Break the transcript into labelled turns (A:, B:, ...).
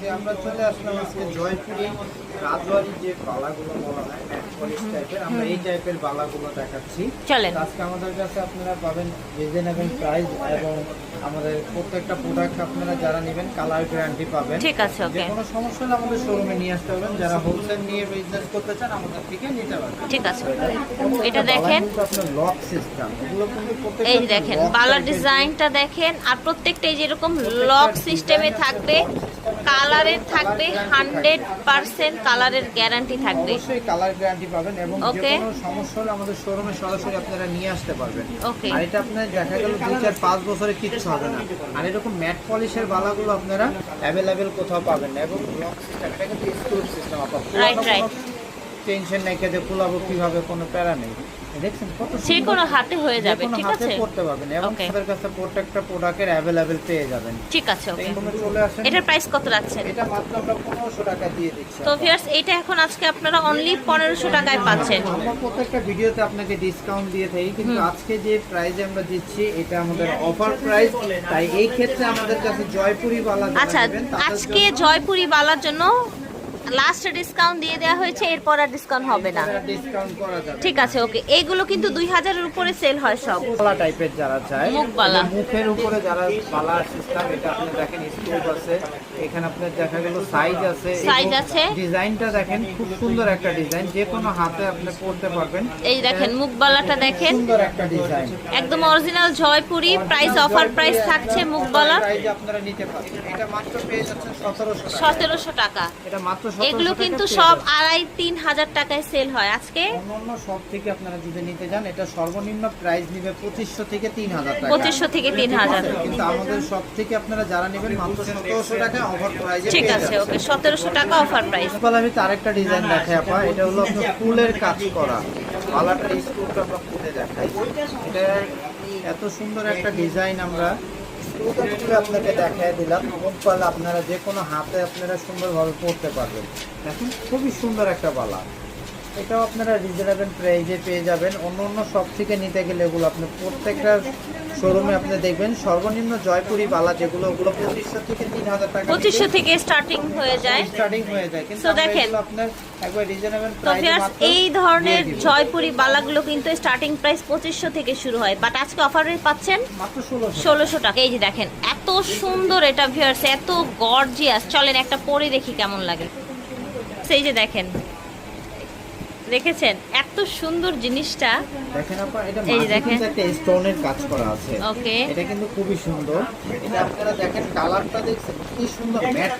A: যে আমরা চলে আসলাম আজকে জয়পুরি রাজওয়ারি যে বালাগুলো বলা হয় ম্যাট পলিশ টাইপের, আমরা এই টাইপের বালাগুলো দেখাচ্ছি।
B: চলেন।
A: আজকে আমাদের কাছে আপনারা পাবেন রিজনেবল প্রাইস এবং আমাদের প্রত্যেকটা প্রোডাক্ট আপনারা যারা নেবেন কালার গ্যারান্টি পাবেন।
B: ঠিক আছে,
A: যে
B: ওকে।
A: কোনো সমস্যা হলে আমাদের শোরুমে নিয়ে আসতে পারবেন। যারা হোলসেল নিয়ে বিজনেস করতে চান আমাদের থেকে নিতে পারবেন।
B: ঠিক আছে, এটা দেখেন,
A: আপনার লক সিস্টেম, এগুলো কিন্তু
B: এই যে দেখেন বালার ডিজাইনটা দেখেন, আর প্রত্যেকটা এই যেরকম লক সিস্টেমে থাকবে, কালারের থাকবে, 100% কালারের গ্যারান্টি থাকবে।
A: অবশ্যই কালার গ্যারান্টি পাবেন এবং যে
B: Okay.
A: কোনো সমস্যা হলে আমাদের শোরুমে সরাসরি আপনারা নিয়ে আসতে পারবেন।
B: Okay.
A: আর এটা আপনার দেখা গেল 2-4-5 বছরে কিচ্ছু হবে না। আর এরকম ম্যাট পলিশের বালাগুলো আপনারা অ্যাভেলেবেল কোথাও পাবেন না এবং লক সিস্টেম, এটা কিন্তু স্ক্রু সিস্টেম আপনার
B: Right.
A: টেনশন নাই যে খোলাবো কিভাবে, কোনো প্যারা নেই। দেখছেন কত
B: যে কোনো হাতে হয়ে যাবে,
A: যেকোনো
B: ঠিক
A: হাতে
B: আছে,
A: পড়তে পারবেন এবং
B: Okay.
A: আমাদের কাছে প্রত্যেকটা প্রোডাক্টের অ্যাভেলেবেল পেয়ে যাবেন।
B: ঠিক আছে, ওকে।
A: এইগুলো চলে আসেন।
B: এটার প্রাইস কত রাখছেন?
A: এটা মাত্র আমরা 1500 টাকা দিয়ে দিচ্ছি।
B: তো ভিউয়ার্স, এটা এখন আজকে আপনারা অনলি 1500 টাকায় পাচ্ছেন।
A: আমরা প্রত্যেকটা ভিডিওতে আপনাকে ডিসকাউন্ট দিয়ে থাকি, কিন্তু আজকে যে প্রাইসে আমরা দিচ্ছি এটা আমাদের অফার প্রাইস। তাই এই ক্ষেত্রে আমাদের কাছে জয়পুরি বালা যারা
B: আচ্ছা,
A: নেবেন তাদের
B: আজকে জয়পুরি বালার জন্য লাস্ট ডিসকাউন্ট দিয়ে দেওয়া হয়েছে, এরপর আর ডিসকাউন্ট হবে না।
A: ডিসকাউন্ট করা যাবে।
B: ঠিক আছে, ওকে। এইগুলো কিন্তু 2000 এর উপরে সেল হয় সব।
A: বালা টাইপের যারা চায়,
B: মুখ বালা।
A: মুখের উপরে যারা বালা সিস্টেম, এটা আপনি দেখেন স্টোভ আছে, এখানে আপনার দেখা গেল সাইজ আছে,
B: Size আছে।
A: ডিজাইনটা দেখেন খুব সুন্দর একটা ডিজাইন, যে কোনো হাতে আপনি পরতে পারবেন।
B: এই দেখেন মুখ বালাটা দেখেন,
A: সুন্দর একটা ডিজাইন,
B: একদম original Jaipuri. Price offer price থাকছে মুখ বালা
A: প্রাইজে আপনারা নিতে পারবেন। এটা মাত্র পেয়ে যাচ্ছেন 1700 টাকা।
B: 1700 টাকা।
A: এটা মাত্র 1700
B: এগুলো
A: টাকা
B: কিন্তু
A: পেয়ে
B: সব
A: যাচ্ছেন।
B: 2500-3000 টাকায় সেল হয় আজকে।
A: অন্যান্য সব থেকে আপনারা যদি নিতে যান এটা সর্বনিম্ন প্রাইস নিবে 2500 থেকে 3000 টাকা।
B: 2500 থেকে 3000।
A: কিন্তু আমাদের সব থেকে আপনারা যারা নেবেন মাত্র 1700 টাকা অফার প্রাইজে
B: ঠিক
A: পেয়ে
B: আছে,
A: যাচ্ছেন।
B: ওকে। 1700 টাকা অফার প্রাইস।
A: এরপর আমি আরেকটা ডিজাইন দেখাই আপা, এটা হলো আপনার ফুলের কাজ করা বালাটার স্ক্রুটা আমরা খুলে দেখাই। এটা এত সুন্দর একটা ডিজাইন আমরা স্ক্রুটা খুলে আপনাকে দেখাই দিলাম। মুখ বালা আপনারা যে কোনো হাতে আপনারা সুন্দরভাবে পরতে পারবেন। দেখুন খুবই সুন্দর একটা বালা, এটাও আপনারা রিজনেবল প্রাইসে পেয়ে যাবেন। অন্য সব থেকে নিতে গেলে এগুলো আপনি প্রত্যেকটা শোরুমে আপনি দেখবেন সর্বনিম্ন জয়পুরি বালা যেগুলো, ওগুলো 2500 থেকে 3000 টাকা
B: 2500 থেকে স্টার্টিং হয়ে যায়।
A: স্টার্টিং হয়ে যায়, কিন্তু
B: So
A: আমরা
B: দেখেন,
A: এগুলো আপনার একবার রিজনেবল
B: তো
A: প্রাইসে
B: ভিউয়ার্স,
A: মাত্র
B: এই ধরনের
A: দিয়ে দিব।
B: জয়পুরি বালাগুলো কিন্তু স্টার্টিং প্রাইস 2500 থেকে শুরু হয়, বাট আজকে অফারে পাচ্ছেন
A: মাত্র 1600
B: 1600 টাকা। এই যে দেখেন এত সুন্দর এটা ভিউয়ার্স, এত গর্জিয়াস। চলেন একটা পরে দেখি কেমন লাগে। সেই যে দেখেন, দেখেছেন এত সুন্দর জিনিসটা।
A: দেখেন আপা, এটা
B: এই যে
A: মাঝে
B: দেখেন।
A: কিন্তু একটা স্টোনের কাজ করা আছে।
B: ওকে।
A: এটা কিন্তু খুবই সুন্দর। এটা আপনারা দেখেন কালারটা দেখছেন কি সুন্দর ম্যাট